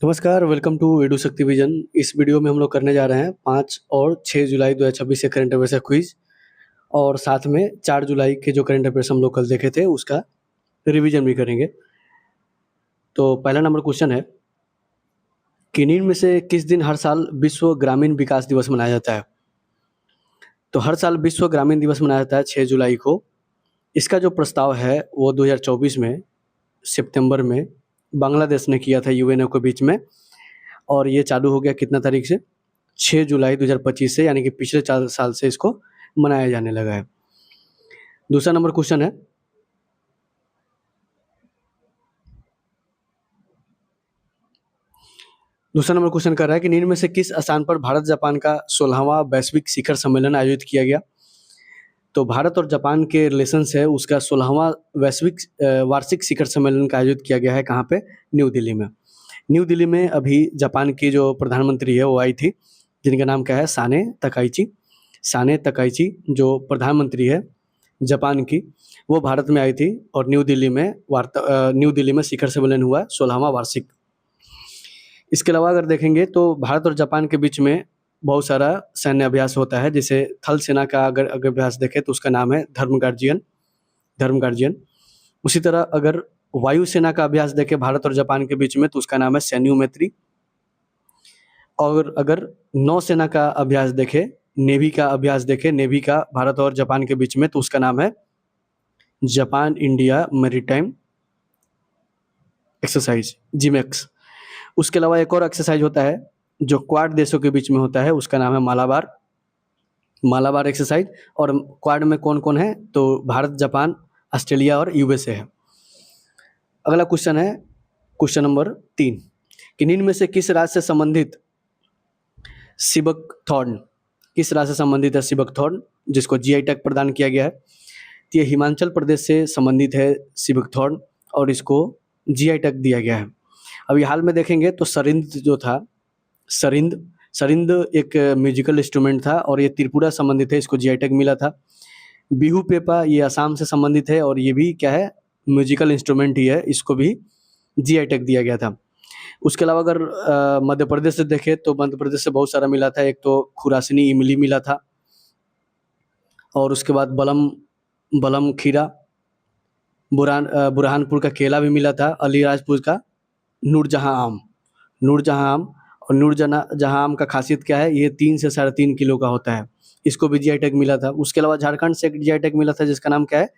नमस्कार, welcome to edu शक्ति vision. इस वीडियो में हम लोग करने जा रहे हैं 5 और 6 जुलाई 2026 से करंट अफेयर्स का क्विज और साथ में 4 जुलाई के जो करंट अफेयर्स हम लोग कल देखे थे उसका रिवीजन भी करेंगे। तो पहला नंबर क्वेश्चन है कि निम्न में से किस दिन हर साल विश्व ग्रामीण विकास दिवस मनाया जाता है? तो हर साल विश्व ग्रामीण दिवस मनाया जाता है 6 जुलाई को। इसका जो प्रस्ताव है वो 2024 में सितंबर में बांग्लादेश ने किया था यूएनओ के बीच में, और ये चालू हो गया कितना तारीख से? 6 जुलाई 2025 से, यानी कि पिछले 4 साल से इसको मनाया जाने लगा है। दूसरा नंबर क्वेश्चन है दूसरा नंबर क्वेश्चन कर रहा है कि निम्न में से किस स्थान पर भारत जापान का 16वां वैश्विक शिखर सम्मेलन आयोजित किया गया? तो भारत और जापान के रिलेशंस है उसका 16वां वैश्विक वार्षिक शिखर सम्मेलन का आयोजित किया गया है। कहाँ पे? न्यू दिल्ली में। न्यू दिल्ली में अभी जापान की जो प्रधानमंत्री है वो आई थी, जिनका नाम क्या है? साने तकाइची जो प्रधानमंत्री है जापान की, वो भारत में आई थी और न्यू दिल्ली में शिखर सम्मेलन हुआ 16वां वार्षिक। इसके अलावा अगर देखेंगे तो भारत और जापान के बीच में बहुत सारा सैन्य अभ्यास होता है। जैसे थल सेना का अगर अभ्यास देखें तो उसका नाम है धर्म गार्जियन। उसी तरह अगर वायुसेना का अभ्यास देखें भारत और जापान के बीच में तो उसका नाम है सैन्यू मैत्री। और अगर नौसेना का अभ्यास देखें, नेवी का भारत और जापान के बीच में तो उसका नाम है Japan India maritime exercise, JIMEX. उसके अलावा एक और एक्सरसाइज होता है जो क्वाड देशों के बीच में होता है, उसका नाम है मालाबार एक्सरसाइज। और क्वाड में कौन कौन है? तो भारत, जापान, ऑस्ट्रेलिया और यूएसए है। अगला क्वेश्चन है क्वेश्चन नंबर 3 कि निम्न में से किस राज्य से संबंधित सिबक थॉर्न जिसको जीआई टैग प्रदान किया गया है? तो ये हिमाचल प्रदेश से संबंधित है सिबक थॉर्न और इसको जीआई टैग दिया गया है। अभी हाल में देखेंगे तो सरिंद एक म्यूजिकल इंस्ट्रूमेंट था और ये त्रिपुरा संबंधित है, इसको जीआई टैग मिला था। बिहू पेपा ये असम से संबंधित है और ये भी क्या है? म्यूजिकल इंस्ट्रूमेंट ही है, इसको भी जीआई टैग दिया गया था। उसके अलावा अगर मध्य प्रदेश से देखें तो मध्य प्रदेश से बहुत सारा मिला था। एक तो खुरासनी इमली मिला था और उसके बाद बलम खीरा, बुरहानपुर का केला भी मिला था, अलीराजपुर का नूरजहां आम। और नूरजहां आम का खासियत क्या है? ये 3 से 3.5 किलो का होता है, इसको भी जीआई टैग मिला था। उसके अलावा झारखंड से एक जीआई टैग मिला था जिसका नाम क्या है?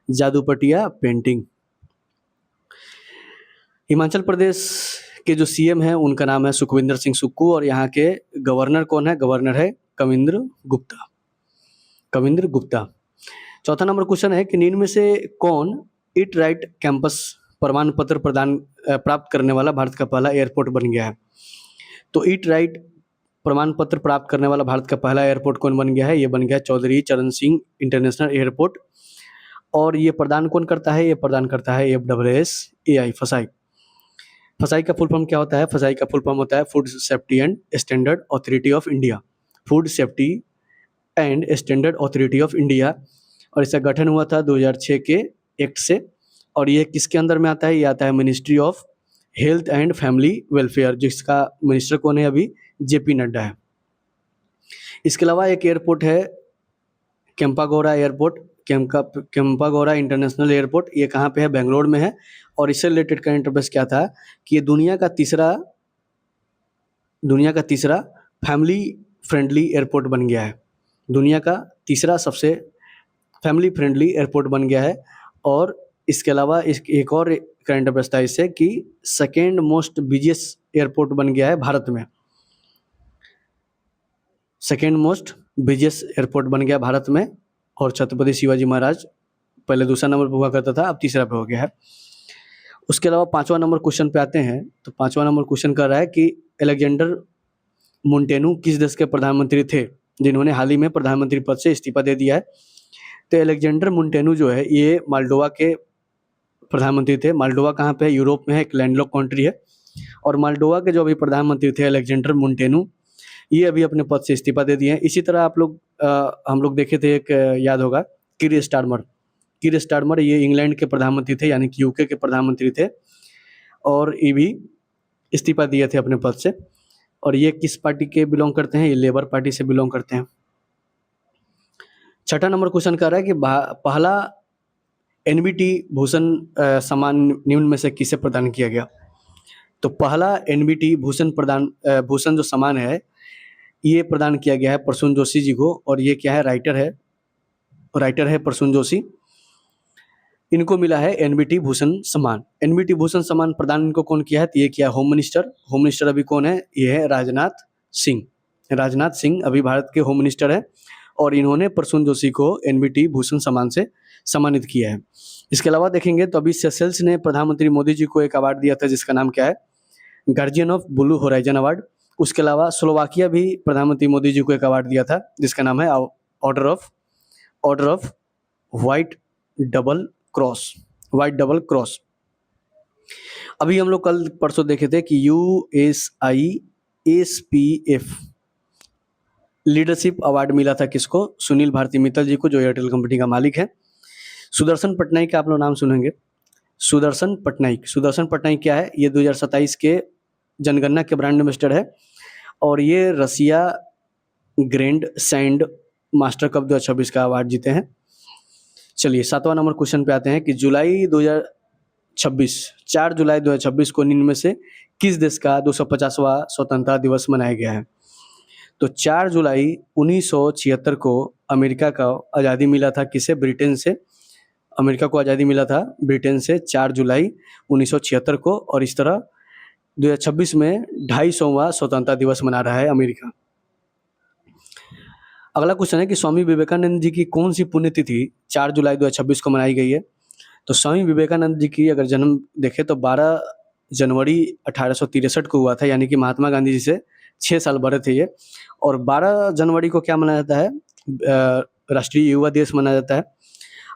जादूपटिया पेंटिंग। हिमाचल प्रदेश के जो सीएम हैं उनका नाम है सुखविंदर सिंह सुक्खू और यहाँ के गवर्नर कौन है? गवर्नर है कविंद्र गुप्ता। चौथा नंबर क्वेश्चन है कि निम्न में से कौन ईट राइट कैंपस प्रमाण पत्र प्राप्त करने वाला भारत का पहला एयरपोर्ट बन गया है? तो ईट राइट प्रमाण पत्र प्राप्त करने वाला भारत का पहला एयरपोर्ट कौन बन गया है? ये बन गया चौधरी चरण सिंह इंटरनेशनल एयरपोर्ट। और ये प्रदान कौन करता है? ये प्रदान करता है FSSAI फसाई का फुल फॉर्म क्या होता है? फसाई का फुल फॉर्म होता है food safety and standard authority of India. और इसका गठन हुआ था 2006 के एक्ट से। और ये किसके अंदर में आता है? ये आता है ministry of health and family welfare, जिसका मिनिस्टर कौन है? अभी JP नड्डा है। इसके अलावा एक एयरपोर्ट है केम्पागोरा इंटरनेशनल एयरपोर्ट। ये कहाँ पे है? बेंगलोर में है। और इससे रिलेटेड करंट अफेयर्स क्या था कि ये दुनिया का तीसरा फैमिली फ्रेंडली एयरपोर्ट बन गया है। दुनिया का तीसरा सबसे फैमिली फ्रेंडली एयरपोर्ट बन गया है। और इसके अलावा एक और करंट अफेयर्स था इससे कि सेकेंड मोस्ट बिजिएस्ट एयरपोर्ट बन गया है भारत में। सेकेंड मोस्ट बिजिएस्ट एयरपोर्ट बन गया भारत में और छत्रपति शिवाजी महाराज पहले दूसरा नंबर पर हुआ करता था, अब तीसरा पे हो गया है। उसके अलावा 5वां नंबर क्वेश्चन पे आते हैं। तो 5वां नंबर क्वेश्चन कर रहा है कि अलेक्जेंडर मोंटेनू किस देश के प्रधानमंत्री थे जिन्होंने हाल ही में प्रधानमंत्री पद से इस्तीफा दे दिया है? तो अलेक्जेंडर मोंटेनू जो है ये माल्डोवा के प्रधानमंत्री थे। माल्डोवा कहाँ पे है? यूरोप में है, एक लैंडलॉक कंट्री है। और माल्डोवा के जो अभी प्रधानमंत्री थे अलेक्जेंडर मोंटेनू, ये अभी अपने पद से इस्तीफा दे दिए हैं। इसी तरह हम लोग देखे थे, एक याद होगा, कीर स्टारमर ये इंग्लैंड के प्रधानमंत्री थे, यानी कि यूके के प्रधानमंत्री थे। और ये भी इस्तीफा दिए थे अपने पद से। और ये किस पार्टी के बिलोंग करते हैं? ये लेबर पार्टी से बिलोंग करते हैं। छठा नंबर क्वेश्चन कर रहा है कि पहला एनबीटी भूषण सम्मान निम्न में से किसे प्रदान किया गया? तो पहला एनबीटी भूषण जो सम्मान है ये प्रदान किया गया है प्रसून जोशी जी को। और ये क्या है? राइटर है प्रसून जोशी। इनको मिला है एनबीटी भूषण सम्मान। एनबीटी भूषण सम्मान प्रदान इनको कौन किया है? तो ये किया होम मिनिस्टर अभी कौन है? ये है राजनाथ सिंह अभी भारत के होम मिनिस्टर है। और इन्होंने प्रसून जोशी को एनबीटी भूषण सम्मान से सम्मानित किया है। इसके अलावा देखेंगे तो अभी सेशेल्स ने प्रधानमंत्री मोदी जी को एक अवार्ड दिया था जिसका नाम क्या है? Guardian of blue horizon award. उसके अलावा स्लोवाकिया भी प्रधानमंत्री मोदी जी को एक अवार्ड दिया था जिसका नाम है order of white double cross. अभी हम लोग कल परसों देखे थे कि USISPF लीडरशिप अवार्ड मिला था किसको? सुनील भारती मित्तल जी को, जो एयरटेल कंपनी का मालिक है। सुदर्शन पटनायक का आप लोग नाम सुनेंगे। सुदर्शन पटनायक क्या है? ये 2027 के जनगणना के ब्रांड एम्बेसडर है। और ये रसिया ग्रैंड सैंड मास्टर कप 2026 का अवार्ड जीते हैं। चलिए 7वां नंबर क्वेश्चन पे आते हैं कि 4 जुलाई 2026 को निम्न में से किस देश का 250वां स्वतंत्रता दिवस मनाया गया है? तो 4 जुलाई 1976 को अमेरिका का आज़ादी मिला था किसे? ब्रिटेन से। अमेरिका को आज़ादी मिला था ब्रिटेन से 4 जुलाई 1976 को। और इस तरह 2026 में 250वां स्वतंत्रता दिवस मना रहा है अमेरिका। अगला क्वेश्चन है कि स्वामी विवेकानंद जी की कौन सी पुण्यतिथि 4 जुलाई 2026 को मनाई गई है? तो स्वामी विवेकानंद जी की अगर जन्म देखें तो 12 जनवरी 1863 को हुआ था, यानी कि महात्मा गांधी जी से 6 साल बड़े थे ये। और 12 जनवरी को क्या मनाया जाता है? राष्ट्रीय युवा दिवस मनाया जाता है।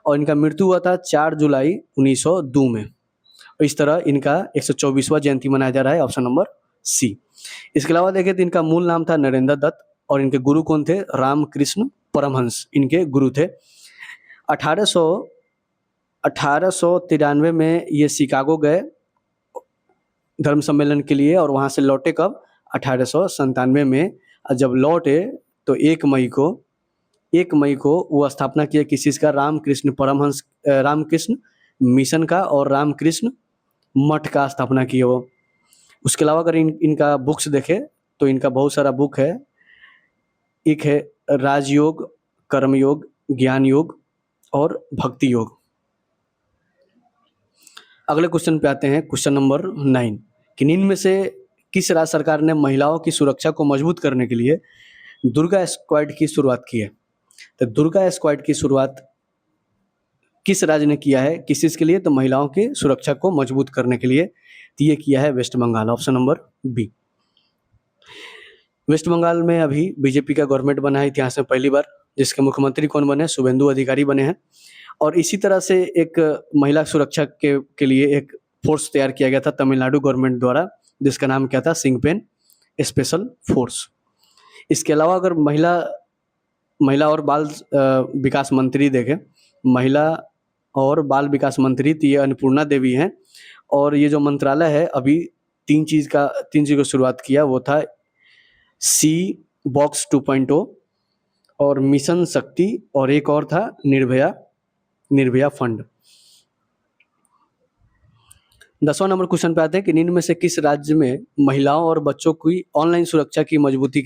और इनका मृत्यु हुआ था 4 जुलाई 1902 में। और इस तरह इनका 124वां जयंती मनाया जा रहा है, ऑप्शन नंबर सी। इसके अलावा देखें तो इनका मूल नाम था नरेंद्र दत्त। और इनके गुरु कौन थे? रामकृष्ण परमहंस इनके गुरु थे। 1893 में ये शिकागो गए धर्म सम्मेलन के लिए। और वहाँ से लौटे कब? 1897 में। जब लौटे तो 1 मई को वो स्थापना किया किस चीज़ का? रामकृष्ण मिशन का और रामकृष्ण मठ का स्थापना किया वो। उसके अलावा अगर इनका बुक्स देखें तो इनका बहुत सारा बुक है। एक है राजयोग, कर्मयोग, ज्ञान योग और भक्ति योग। अगले क्वेश्चन पे आते हैं, क्वेश्चन नंबर 9 कि निम्न में से किस राज्य सरकार ने महिलाओं की सुरक्षा को मजबूत करने के लिए दुर्गा स्क्वाड की शुरुआत की है? तो दुर्गा स्क्वाड की शुरुआत किस राज्य ने किया है? किस चीज़ के लिए? तो महिलाओं की सुरक्षा को मजबूत करने के लिए। तो ये किया है West Bengal, option number B. West Bengal में अभी बीजेपी का गवर्नमेंट बना है इतिहास में पहली बार, जिसके मुख्यमंत्री कौन बने? शुभेंदु अधिकारी बने हैं। और इसी तरह से एक महिला सुरक्षा के लिए एक फोर्स तैयार किया गया था तमिलनाडु गवर्नमेंट द्वारा, जिसका नाम क्या था? सिंगपेन स्पेशल फोर्स। इसके अलावा अगर महिला और बाल विकास मंत्री देखें, महिला और बाल विकास मंत्री तो ये अन्नपूर्णा देवी हैं। और ये जो मंत्रालय है अभी 3 चीज़ की शुरुआत किया, वो था सी बॉक्स 2.0 और मिशन शक्ति और एक और था निर्भया फंड। 10वां नंबर क्वेश्चन पे आते हैं कि निम्न में से किस राज्य में महिलाओं और बच्चों की ऑनलाइन सुरक्षा की मजबूती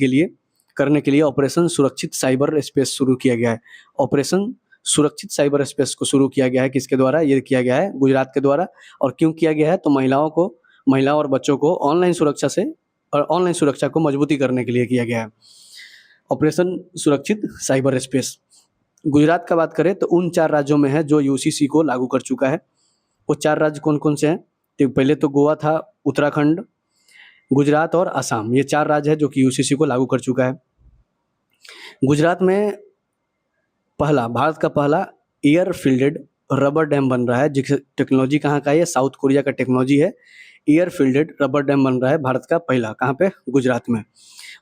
करने के लिए ऑपरेशन सुरक्षित साइबर स्पेस शुरू किया गया है? ऑपरेशन सुरक्षित साइबर स्पेस को शुरू किया गया है किसके द्वारा? ये किया गया है गुजरात के द्वारा। और क्यों किया गया है? तो महिलाओं और बच्चों को ऑनलाइन सुरक्षा को मजबूती करने के लिए किया गया है ऑपरेशन सुरक्षित साइबर स्पेस। गुजरात का बात करें तो उन 4 राज्यों में है जो यूसीसी को लागू कर चुका है। वो 4 राज्य कौन कौन से हैं? तो पहले तो गोवा था, उत्तराखंड, गुजरात और असम। ये 4 राज्य है जो कि यूसीसी को लागू कर चुका है। गुजरात में भारत का पहला एयर फील्डेड रबर डैम बन रहा है, जिसकी टेक्नोलॉजी कहाँ का है? साउथ कोरिया का टेक्नोलॉजी है। एयर फील्डेड रबर डैम बन रहा है भारत का पहला, कहाँ पे? गुजरात में।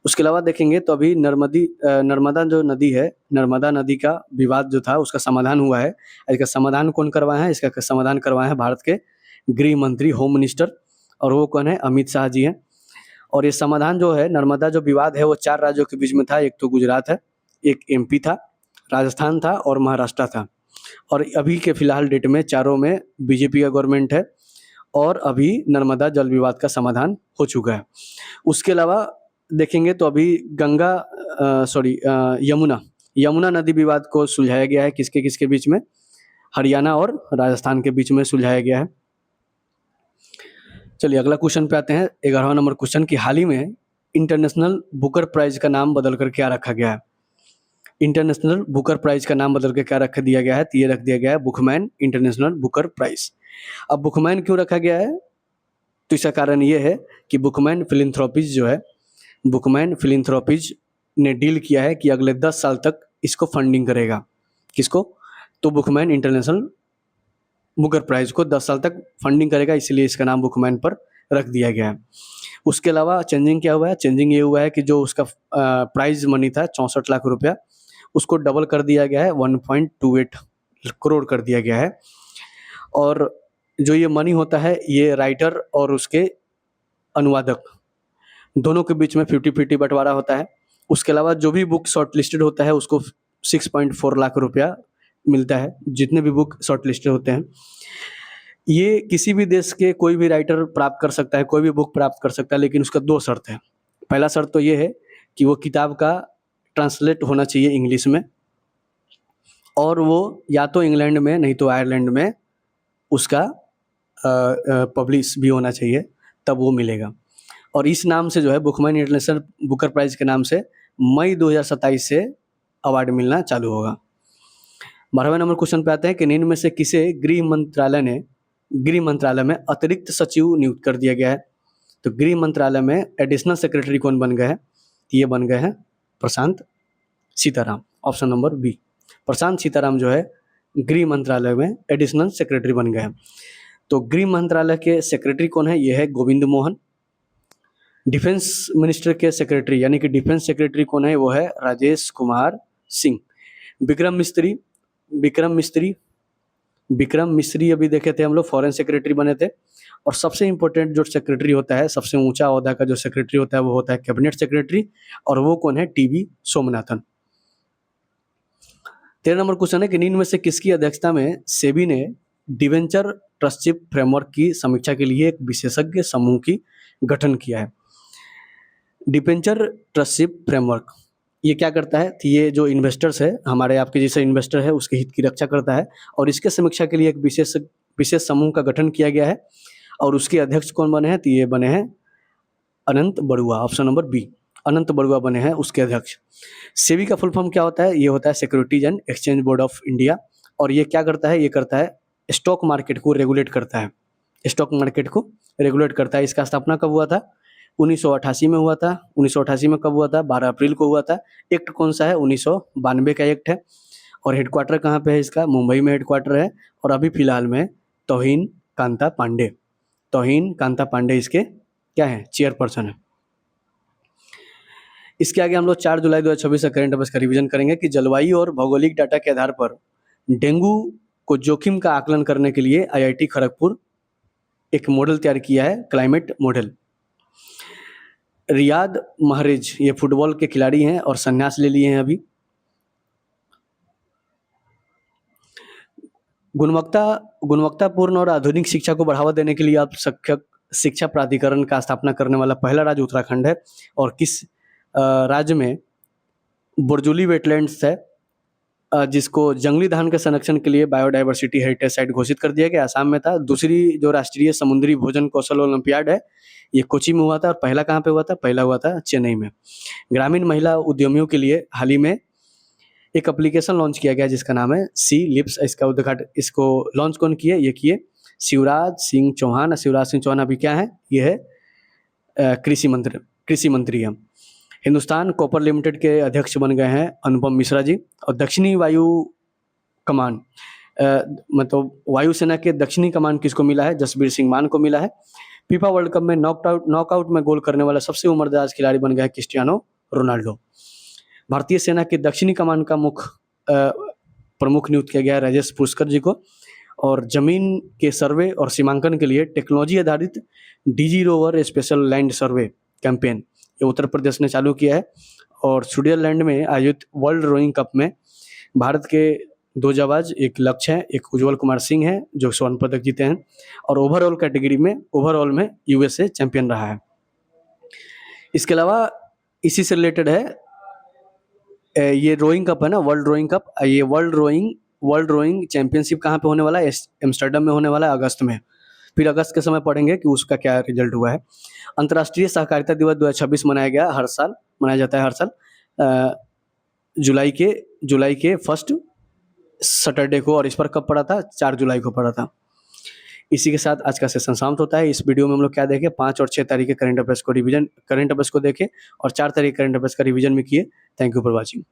उसके अलावा देखेंगे तो अभी नर्मदा जो नदी है, नर्मदा नदी का विवाद जो था उसका समाधान हुआ है। इसका समाधान कौन करवाया है? इसका समाधान करवाया है भारत के गृह मंत्री, होम मिनिस्टर। और वो कौन है? अमित शाह जी हैं। और ये समाधान जो है, नर्मदा जो विवाद है वो 4 राज्यों के बीच में था। एक तो गुजरात है, एक एमपी था, राजस्थान था और महाराष्ट्र था। और अभी के फिलहाल डेट में चारों में बीजेपी का गवर्नमेंट है और अभी नर्मदा जल विवाद का समाधान हो चुका है। उसके अलावा देखेंगे तो अभी यमुना नदी विवाद को सुलझाया गया है। किसके किसके बीच में? हरियाणा और राजस्थान के बीच में सुलझाया गया है। चलिए अगला क्वेश्चन पे आते हैं, 11वां नंबर क्वेश्चन कि हाल ही में इंटरनेशनल बुकर प्राइज का नाम बदल कर क्या रखा गया है? इंटरनेशनल बुकर प्राइज का नाम बदल के क्या रख दिया गया है? तो ये रख दिया गया है बुकमैन इंटरनेशनल बुकर प्राइज। अब बुकमैन क्यों रखा गया है? तो इसका कारण ये है कि बुकमैन फिलैंथ्रोपीज जो है, बुकमैन फिलैंथ्रोपीज ने डील किया है कि अगले 10 साल तक इसको फंडिंग करेगा। किसको? तो बुकमैन इंटरनेशनल बुकर प्राइज को 10 साल तक फंडिंग करेगा, इसलिए इसका नाम बुकमैन पर रख दिया गया है। उसके अलावा चेंजिंग क्या हुआ है? चेंजिंग ये हुआ है कि जो उसका प्राइज मनी था 64 लाख रुपया, उसको डबल कर दिया गया है, 1.28 करोड़ कर दिया गया है। और जो ये मनी होता है ये राइटर और उसके अनुवादक दोनों के बीच में 50-50 बंटवारा होता है। उसके अलावा जो भी बुक शॉर्ट लिस्टेड होता है उसको 6.4 लाख रुपया मिलता है, जितने भी बुक शॉर्ट लिस्टेड होते हैं। ये किसी भी देश के कोई भी राइटर प्राप्त कर सकता है, कोई भी बुक प्राप्त कर सकता है, लेकिन उसका 2 शर्त है। पहला शर्त तो ये है कि वो किताब का ट्रांसलेट होना चाहिए इंग्लिश में, और वो या तो इंग्लैंड में नहीं तो आयरलैंड में उसका पब्लिश भी होना चाहिए, तब वो मिलेगा। और इस नाम से जो है बुकमैन इंटरनेशनल बुकर प्राइज के नाम से मई 2027 से अवार्ड मिलना चालू होगा। 12वें नंबर क्वेश्चन पे आते हैं कि निम्न में से किसे गृह मंत्रालय में अतिरिक्त सचिव नियुक्त कर दिया गया है? तो गृह मंत्रालय में एडिशनल सेक्रेटरी कौन बन गए हैं? ये बन गए हैं प्रशांत सीताराम। ऑप्शन नंबर बी, प्रशांत सीताराम जो है गृह मंत्रालय में एडिशनल सेक्रेटरी बन गए हैं। तो गृह मंत्रालय के सेक्रेटरी कौन है? ये है गोविंद मोहन। डिफेंस मिनिस्टर के सेक्रेटरी यानी कि डिफेंस सेक्रेटरी कौन है? वो है राजेश कुमार सिंह। विक्रम मिस्री अभी देखे थे हम लोग, फॉरेन सेक्रेटरी बने थे। और सबसे इम्पोर्टेंट जो सेक्रेटरी होता है, सबसे ऊंचा ओहदा का जो सेक्रेटरी होता है वो होता है कैबिनेट सेक्रेटरी, और वो कौन है? टीवी सोमनाथन। 13 नंबर क्वेश्चन है कि निम्न में से किसकी अध्यक्षता में सेबी ने डिवेंचर ट्रस्टशिप फ्रेमवर्क की समीक्षा के लिए एक विशेषज्ञ समूह की गठन किया है? डिवेंचर ट्रस्टशिप फ्रेमवर्क ये क्या करता है? तो ये जो इन्वेस्टर्स है, हमारे आपके जैसे इन्वेस्टर है, उसके हित की रक्षा करता है, और इसके समीक्षा के लिए एक विशेष समूह का गठन किया गया है। और उसके अध्यक्ष कौन बने हैं? तो ये बने हैं अनंत बरुआ। ऑप्शन नंबर बी, अनंत बरुआ बने हैं उसके अध्यक्ष। सेबी का फुल फॉर्म क्या होता है? ये होता है securities and exchange board of India. और ये क्या करता है? ये करता है स्टॉक मार्केट को रेगुलेट करता है, स्टॉक मार्केट को रेगुलेट करता है। इसका स्थापना कब हुआ था? 1988 में हुआ था। 1988 में कब हुआ था? 12 अप्रैल को हुआ था। एक्ट कौन सा है? 1992 का एक्ट है। और हेडक्वार्टर कहाँ पे है इसका? मुंबई में हेडक्वार्टर है। और अभी फिलहाल में तौहीन कांता पांडे इसके क्या है? चेयरपर्सन है। इसके आगे हम लोग 4 जुलाई 2026 का करंट अफेयर्स का रिवीजन करेंगे कि जलवायु और भौगोलिक डाटा के आधार पर डेंगू को जोखिम का आकलन करने के लिए IIT खड़गपुर एक मॉडल तैयार किया है, क्लाइमेट मॉडल। रियाद महरेज ये फुटबॉल के खिलाड़ी हैं और संन्यास ले लिए हैं अभी। गुणवत्तापूर्ण और आधुनिक शिक्षा को बढ़ावा देने के लिए आप शिक्षा प्राधिकरण का स्थापना करने वाला पहला राज्य उत्तराखंड है। और किस राज्य में बुरजुली वेटलैंड्स है, जिसको जंगली धान के संरक्षण के लिए बायोडाइवर्सिटी हेरिटेज साइट घोषित कर दिया गया? आसाम में था। दूसरी जो राष्ट्रीय समुद्री भोजन कौशल ओलंपियाड है ये कोची में हुआ था। और पहला कहाँ पे हुआ था? पहला हुआ था चेन्नई में। ग्रामीण महिला उद्यमियों के लिए हाल ही में एक एप्लीकेशन लॉन्च किया गया जिसका नाम है सी लिप्स। इसको लॉन्च कौन किए? ये किए शिवराज सिंह चौहान। शिवराज सिंह चौहान अभी क्या है? ये है कृषि मंत्री हैं। हिंदुस्तान कॉपर लिमिटेड के अध्यक्ष बन गए हैं अनुपम मिश्रा जी। और दक्षिणी वायु कमान मतलब वायुसेना के दक्षिणी कमान किसको मिला है? जसबीर सिंह मान को मिला है। फीफा वर्ल्ड कप में नॉकआउट में गोल करने वाला सबसे उम्रदराज खिलाड़ी बन गया है क्रिस्टियानो रोनाल्डो। भारतीय सेना के दक्षिणी कमान का प्रमुख नियुक्त किया गया है राजेश पुष्कर जी को। और ज़मीन के सर्वे और सीमांकन के लिए टेक्नोलॉजी आधारित digi rover special land survey campaign ये उत्तर प्रदेश ने चालू किया है। और स्विट्जरलैंड में आयोजित वर्ल्ड रोइंग कप में भारत के 2 जाबाज, एक लक्ष्य है, एक उज्जवल कुमार सिंह है जो स्वर्ण पदक जीते हैं, और ओवरऑल कैटेगरी में ओवरऑल में यूएसए चैंपियन रहा है। इसके अलावा इसी से रिलेटेड है ये रोइंग कप है ना, वर्ल्ड रोइंग कप, ये वर्ल्ड रोइंग चैंपियनशिप कहाँ पे होने वाला है? एम्स्टर्डम में होने वाला है अगस्त में। फिर अगस्त के समय पढ़ेंगे कि उसका क्या रिजल्ट हुआ है। अंतर्राष्ट्रीय सहकारिता दिवस 2026 मनाया जाता है हर साल जुलाई के फर्स्ट सैटरडे को, और इस पर कब पड़ा था? 4 जुलाई को पड़ा था। इसी के साथ आज का सेशन समाप्त होता है। इस वीडियो में हम लोग क्या देखे? 5 और 6 तारीख के करंट अफेयर्स को देखे और 4 तारीख करंट अफेयर्स का रिवीजन में किए। Thank you for watching.